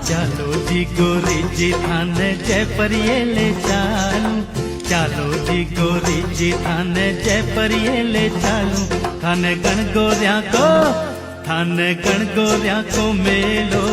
चालो जी गोरी जी थाने जयपरिये ले चालू, चालो जी गोरी जी थाने जयपरिये ले चालू। थाने गण गोरिया को मेलो